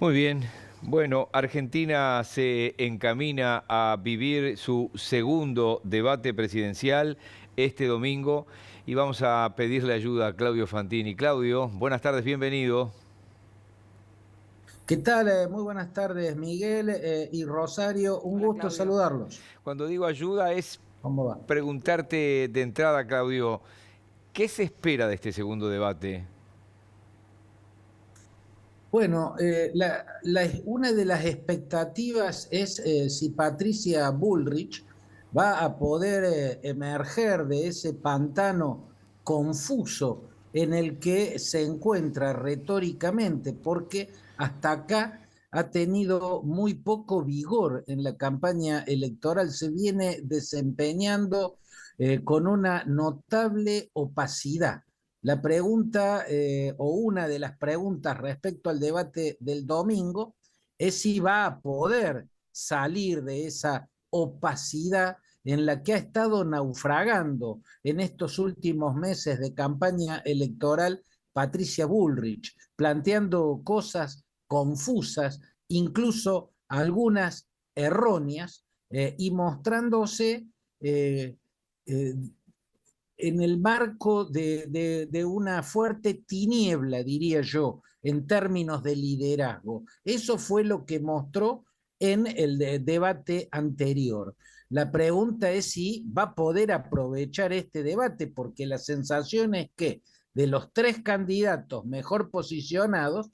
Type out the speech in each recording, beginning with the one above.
Muy bien. Bueno, Argentina se encamina a vivir su segundo debate presidencial este domingo y vamos a pedirle ayuda a Claudio Fantini. Claudio, buenas tardes, bienvenido. ¿Qué tal? Muy buenas tardes, Miguel y Rosario. Un Hola, gusto Claudio. saludarlos. Cuando digo ayuda es ¿Cómo va? preguntarte de entrada, Claudio, ¿qué se espera de este segundo debate? Bueno, una de las expectativas es si Patricia Bullrich va a poder emerger de ese pantano confuso en el que se encuentra retóricamente, porque hasta acá ha tenido muy poco vigor en la campaña electoral, se viene desempeñando con una notable opacidad. La pregunta o una de las preguntas respecto al debate del domingo es si va a poder salir de esa opacidad en la que ha estado naufragando en estos últimos meses de campaña electoral Patricia Bullrich, planteando cosas confusas, incluso algunas erróneas, y mostrándose eh, eh, en el marco de una fuerte tiniebla, diría yo, en términos de liderazgo. Eso fue lo que mostró en el debate anterior. La pregunta es si va a poder aprovechar este debate, porque la sensación es que de los tres candidatos mejor posicionados,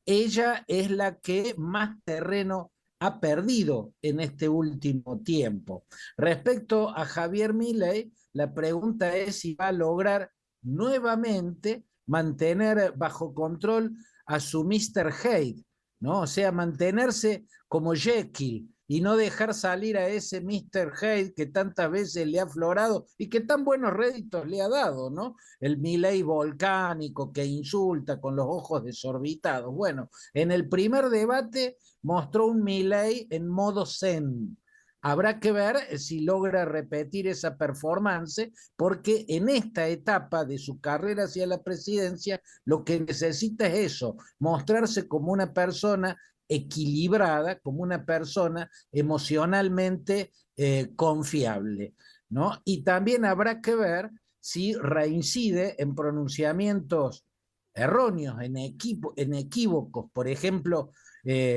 ella es la que más terreno ha perdido en este último tiempo. Respecto a Javier Milei, la pregunta es si va a lograr nuevamente mantener bajo control a su Mr. Hyde, ¿no? O sea, mantenerse como Jekyll y no dejar salir a ese Mr. Hyde que tantas veces le ha aflorado y que tan buenos réditos le ha dado, ¿no? El Milei volcánico que insulta con los ojos desorbitados. Bueno, en el primer debate mostró un Milei en modo zen. Habrá que ver si logra repetir esa performance, porque en esta etapa de su carrera hacia la presidencia, lo que necesita es eso, mostrarse como una persona equilibrada, como una persona emocionalmente confiable, ¿no? Y también habrá que ver si reincide en pronunciamientos erróneos, en equívocos, por ejemplo,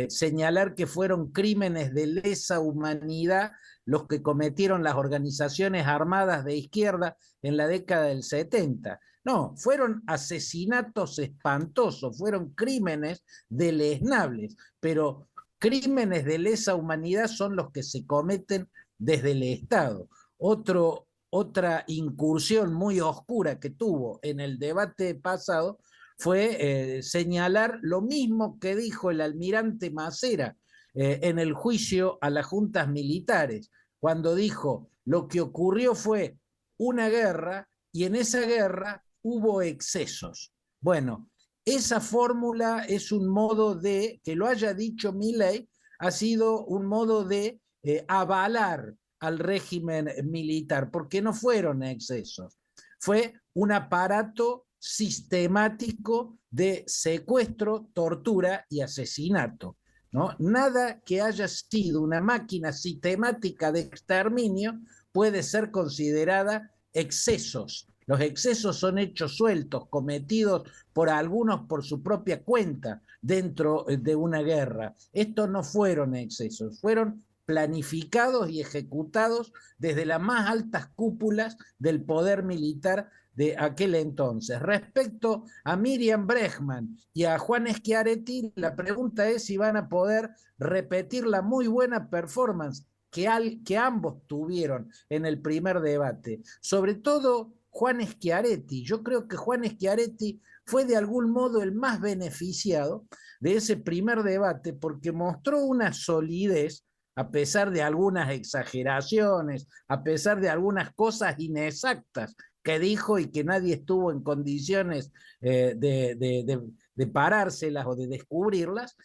señalar que fueron crímenes de lesa humanidad los que cometieron las organizaciones armadas de izquierda en la década del 70. No, fueron asesinatos espantosos, fueron crímenes deleznables, pero crímenes de lesa humanidad son los que se cometen desde el Estado. Otra incursión muy oscura que tuvo en el debate pasado fue señalar lo mismo que dijo el almirante Macera en el juicio a las juntas militares, cuando dijo lo que ocurrió fue una guerra y en esa guerra hubo excesos. Bueno, esa fórmula es un modo de, que lo haya dicho Milei, ha sido un modo de avalar al régimen militar, porque no fueron excesos, fue un aparato sistemático de secuestro, tortura y asesinato. ¿No? Nada que haya sido una máquina sistemática de exterminio puede ser considerada excesos. Los excesos son hechos sueltos, cometidos por algunos por su propia cuenta dentro de una guerra. Estos no fueron excesos, fueron planificados y ejecutados desde las más altas cúpulas del poder militar de aquel entonces. Respecto a Miriam Bregman y a Juan Schiaretti, la pregunta es si van a poder repetir la muy buena performance que ambos tuvieron en el primer debate. Sobre todo Juan Schiaretti. Yo creo que Juan Schiaretti fue de algún modo el más beneficiado de ese primer debate porque mostró una solidez a pesar de algunas exageraciones, a pesar de algunas cosas inexactas que dijo y que nadie estuvo en condiciones de parárselas o de descubrirlas,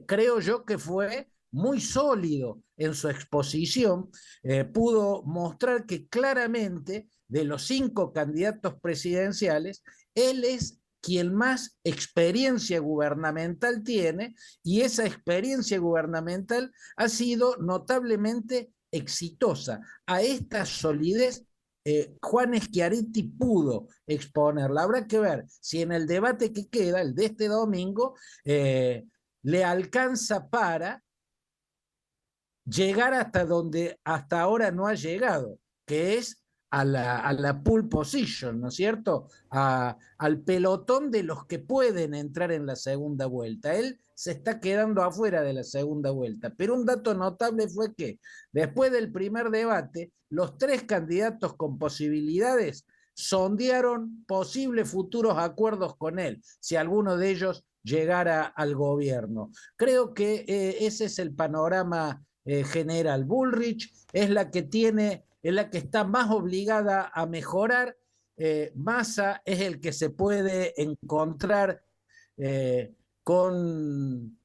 creo yo que fue muy sólido en su exposición, pudo mostrar que claramente de los 5 candidatos presidenciales, él es quien más experiencia gubernamental tiene, y esa experiencia gubernamental ha sido notablemente exitosa. A esta solidez Juan Schiaretti pudo exponerla. Habrá que ver si en el debate que queda, el de este domingo, le alcanza para llegar hasta donde hasta ahora no ha llegado, que es a la pole position, ¿no es cierto? Al pelotón de los que pueden entrar en la segunda vuelta. Él se está quedando afuera de la segunda vuelta. Pero un dato notable fue que después del primer debate, los tres candidatos con posibilidades sondearon posibles futuros acuerdos con él, si alguno de ellos llegara al gobierno. Creo que ese es el panorama general. Bullrich es la que tiene, es la que está más obligada a mejorar. Massa es el que se puede encontrar con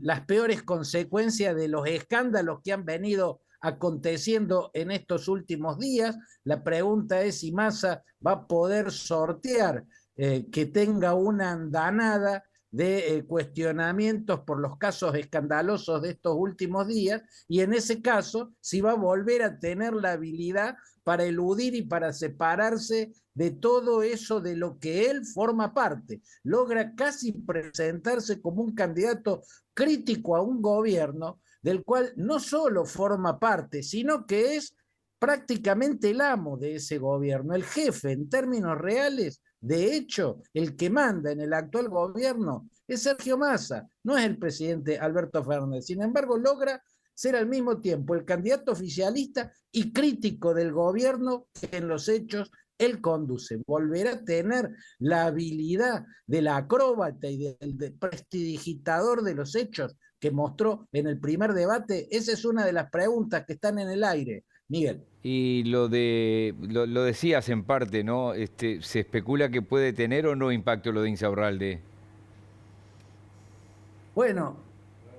las peores consecuencias de los escándalos que han venido aconteciendo en estos últimos días. La pregunta es si Massa va a poder sortear que tenga una andanada de cuestionamientos por los casos escandalosos de estos últimos días, y en ese caso si va a volver a tener la habilidad para eludir y para separarse de todo eso de lo que él forma parte. Logra casi presentarse como un candidato crítico a un gobierno del cual no solo forma parte, sino que es prácticamente el amo de ese gobierno, el jefe en términos reales. De hecho, el que manda en el actual gobierno es Sergio Massa, no es el presidente Alberto Fernández. Sin embargo, logra ser al mismo tiempo el candidato oficialista y crítico del gobierno que en los hechos él conduce. Volverá a tener la habilidad del acróbata y del prestidigitador de los hechos que mostró en el primer debate. Esa es una de las preguntas que están en el aire, Miguel. Y lo decías en parte, ¿no? Se especula que puede tener o no impacto lo de Insaurralde. Bueno,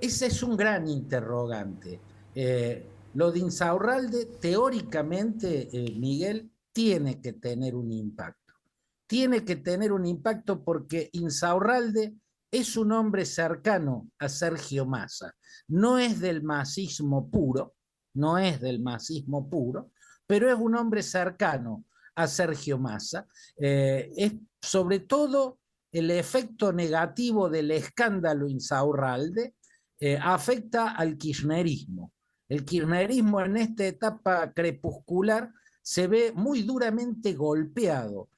ese es un gran interrogante. Lo de Insaurralde, teóricamente, Miguel, tiene que tener un impacto. Tiene que tener un impacto porque Insaurralde es un hombre cercano a Sergio Massa. No es del masismo puro, no es del masismo puro, pero es un hombre cercano a Sergio Massa. Es sobre todo el efecto negativo del escándalo Insaurralde afecta al kirchnerismo. El kirchnerismo en esta etapa crepuscular se ve muy duramente golpeado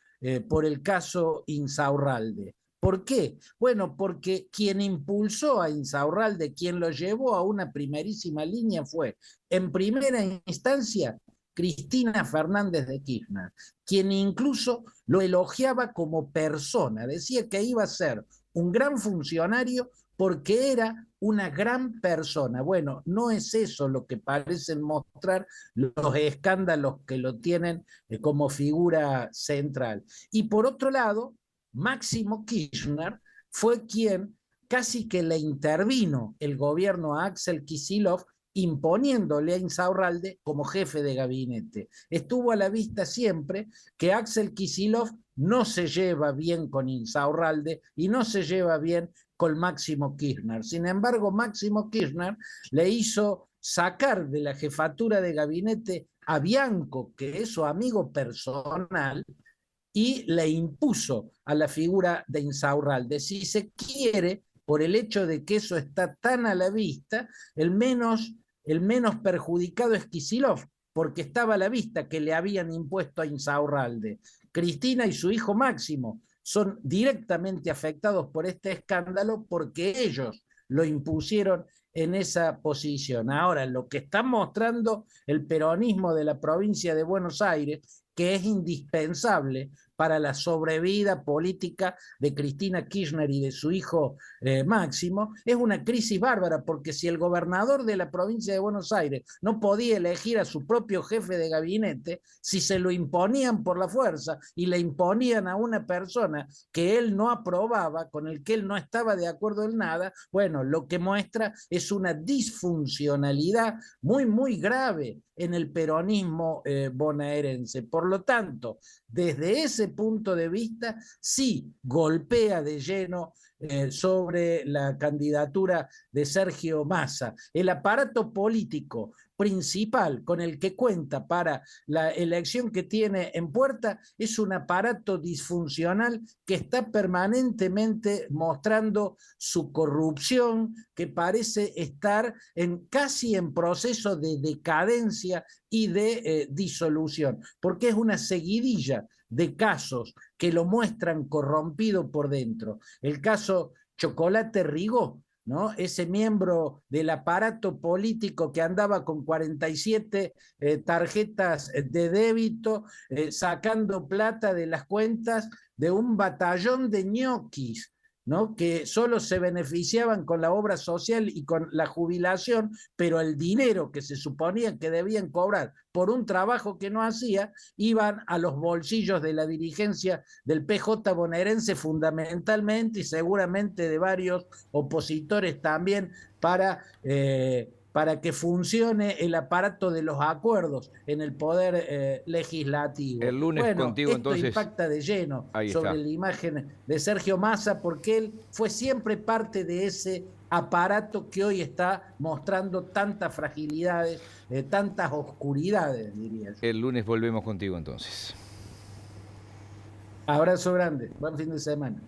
por el caso Insaurralde. ¿Por qué? Bueno, porque quien impulsó a Insaurralde, quien lo llevó a una primerísima línea fue, en primera instancia, Cristina Fernández de Kirchner, quien incluso lo elogiaba como persona, decía que iba a ser un gran funcionario porque era una gran persona. Bueno, no es eso lo que parecen mostrar los escándalos que lo tienen como figura central. Y por otro lado, Máximo Kirchner fue quien casi que le intervino el gobierno a Axel Kicillof imponiéndole a Insaurralde como jefe de gabinete. Estuvo a la vista siempre que Axel Kicillof no se lleva bien con Insaurralde y no se lleva bien con Máximo Kirchner. Sin embargo, Máximo Kirchner le hizo sacar de la jefatura de gabinete a Bianco, que es su amigo personal, y le impuso a la figura de Insaurralde. Si se quiere, por el hecho de que eso está tan a la vista, el menos perjudicado es Kicillof, porque estaba a la vista que le habían impuesto a Insaurralde. Cristina y su hijo Máximo son directamente afectados por este escándalo porque ellos lo impusieron en esa posición. Ahora, lo que está mostrando el peronismo de la provincia de Buenos Aires, que es indispensable para la sobrevida política de Cristina Kirchner y de su hijo Máximo, es una crisis bárbara, porque si el gobernador de la provincia de Buenos Aires no podía elegir a su propio jefe de gabinete, si se lo imponían por la fuerza y le imponían a una persona que él no aprobaba, con el que él no estaba de acuerdo en nada, bueno, lo que muestra es una disfuncionalidad muy, muy grave en el peronismo bonaerense. Por lo tanto, desde ese ese punto de vista, sí golpea de lleno sobre la candidatura de Sergio Massa. El aparato político principal con el que cuenta para la elección que tiene en puerta es un aparato disfuncional que está permanentemente mostrando su corrupción, que parece estar casi en proceso de decadencia y de disolución, porque es una seguidilla de casos que lo muestran corrompido por dentro. El caso Chocolate Rigó, ¿no? Ese miembro del aparato político que andaba con 47 tarjetas de débito, sacando plata de las cuentas de un batallón de ñoquis, ¿no? Que solo se beneficiaban con la obra social y con la jubilación, pero el dinero que se suponía que debían cobrar por un trabajo que no hacía, iban a los bolsillos de la dirigencia del PJ bonaerense fundamentalmente y seguramente de varios opositores también para que funcione el aparato de los acuerdos en el poder legislativo. El lunes Bueno, contigo esto entonces, impacta de lleno ahí sobre está. la imagen de Sergio Massa porque él fue siempre parte de ese aparato que hoy está mostrando tantas fragilidades, tantas oscuridades, diría yo. El lunes volvemos contigo entonces. Abrazo grande, buen fin de semana.